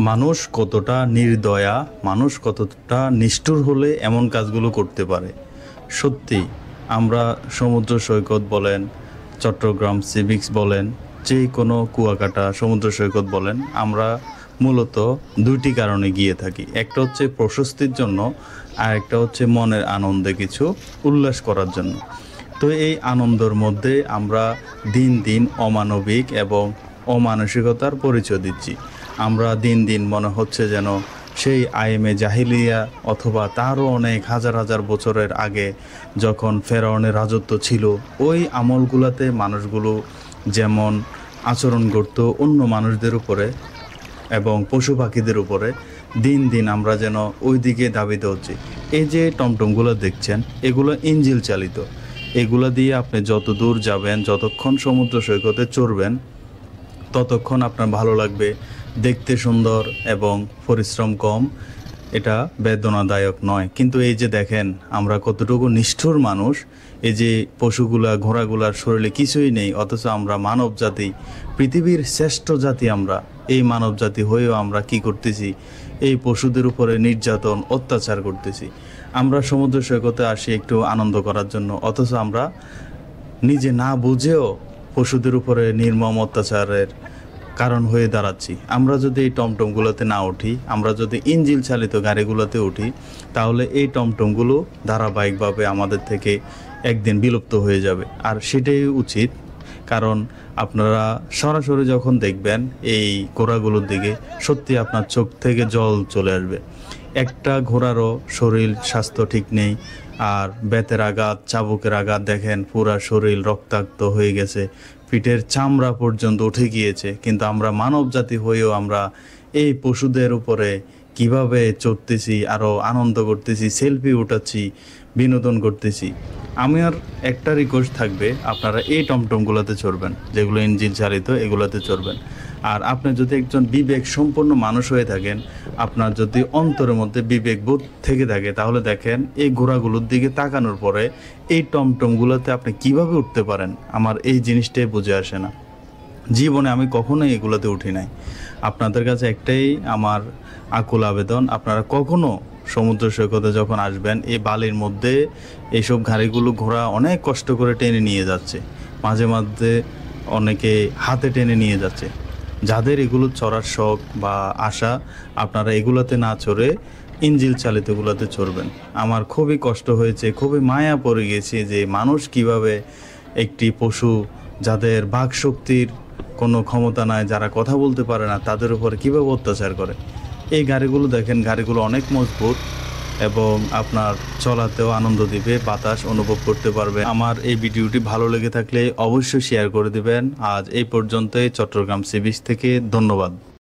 মানুষ কতটা নির্দয়া, মানুষ কতটা নিষ্ঠুর হলে এমন কাজগুলো করতে পারে। সত্যি আমরা সমুদ্র সৈকত বলেন, চট্টগ্রাম সি বিচ বলেন, যে কোনো কুয়াকাটা সমুদ্র সৈকত বলেন, আমরা মূলত দুইটি কারণে গিয়ে থাকি। একটা হচ্ছে প্রশস্তির জন্য, আর একটা হচ্ছে মনের আনন্দে কিছু উল্লাস করার জন্য। তো এই আনন্দের মধ্যে আমরা দিন দিন অমানবিক এবং অমানসিকতার পরিচয় দিচ্ছি। আমরা দিন দিন মনে হচ্ছে যেন সেই আইএমএ জাহিলিয়া অথবা তারও অনেক হাজার হাজার বছরের আগে যখন ফেরাউনের রাজত্ব ছিল, ওই আমলগুলোতে মানুষগুলো যেমন আচরণ করত অন্য মানুষদের উপরে এবং পশু পাখিদের উপরে, দিন দিন আমরা যেন ওই দিকে ধাবিত হচ্ছি। এই যে টমটমগুলো দেখছেন, এগুলো ইঞ্জিল চালিত। এগুলো দিয়ে আপনি যত দূর যাবেন, যতক্ষণ সমুদ্র সৈকতে চড়বেন, ততক্ষণ আপনার ভালো লাগবে। দেখতে সুন্দর এবং পরিশ্রম কম, এটা বেদনাদায়ক নয়। কিন্তু এই যে দেখেন আমরা কতটুকু নিষ্ঠুর মানুষ। এই যে পশুগুলা, ঘোড়াগুলার শরীরে কিছুই নেই, অথচ আমরা মানব জাতি, পৃথিবীর শ্রেষ্ঠ জাতি আমরা। এই মানব জাতি হয়েও আমরা কি করতেছি? এই পশুদের উপরে নির্যাতন, অত্যাচার করতেছি। আমরা সমুদ্র সৈকতে আসি একটু আনন্দ করার জন্য, অথচ আমরা নিজে না বুঝেও পশুদের উপরে নির্মম অত্যাচারের কারণ হয়ে দাঁড়াচ্ছি। আমরা যদি এই টমটমগুলোতে না উঠি, আমরা যদি ইঞ্জিল চালিত গাড়িগুলোতে উঠি, তাহলে এই টমটমগুলো ধারাবাহিকভাবে আমাদের থেকে একদিন বিলুপ্ত হয়ে যাবে। আর সেটাই উচিত, কারণ আপনারা সরাসরি যখন দেখবেন এই ঘোড়াগুলোর দিকে, সত্যি আপনার চোখ থেকে জল চলে আসবে। একটা ঘোড়ারও শরীর স্বাস্থ্য ঠিক নেই, আর বেতের আঘাত, চাবুকের আঘাত দেখেন, পুরা শরীর রক্তাক্ত হয়ে গেছে, পিঠের চামড়া পর্যন্ত উঠে গিয়েছে। কিন্তু আমরা মানব জাতি হয়েও আমরা এই পশুদের উপরে কিভাবে চড়তেছি, আরও আনন্দ করতেছি, সেলফি উঠাচ্ছি, বিনোদন করতেছি। আমার একটা রিকোয়েস্ট থাকবে, আপনারা এই টমটমগুলোতে চড়বেন, যেগুলো ইঞ্জিন চালিত, এগুলোতে চড়বেন। আর আপনি যদি একজন বিবেক সম্পন্ন মানুষ হয়ে থাকেন, আপনার যদি অন্তরের মধ্যে বিবেক বোধ থেকে থাকে, তাহলে দেখেন এই ঘোড়াগুলোর দিকে তাকানোর পরে এই টমটমগুলোতে আপনি কিভাবে উঠতে পারেন। আমার এই জিনিসটাই বুঝে আসে না। জীবনে আমি কখনোই এগুলোতে উঠি নাই। আপনাদের কাছে একটাই আমার আকুল আবেদন, আপনারা কখনো সমুদ্র সৈকতে যখন আসবেন, এই বালির মধ্যে এইসব গাড়িগুলো ঘোড়া অনেক কষ্ট করে টেনে নিয়ে যাচ্ছে, মাঝে মাঝে অনেকে হাতে টেনে নিয়ে যাচ্ছে। যাদের এগুলো চড়ার শখ বা আশা, আপনারা এগুলোতে না চড়ে ইঞ্জিল চালিতগুলোতে চড়বেন। আমার খুবই কষ্ট হয়েছে, খুবই মায়া পড়ে গেছে যে মানুষ কিভাবে একটি পশু, যাদের বাক শক্তির কোনো ক্ষমতা নাই, যারা কথা বলতে পারে না, তাদের উপরে কীভাবে অত্যাচার করে। এই গাড়িগুলো দেখেন, গাড়িগুলো অনেক মজবুত এবং আপনার চলাতেও আনন্দ দিবে, বাতাস অনুভব করতে পারবে। আমার এই ভিডিওটি ভালো লেগে থাকলে অবশ্যই শেয়ার করে দিবেন। আজ এই পর্যন্তই। চট্টগ্রাম সি বিচ থেকে ধন্যবাদ।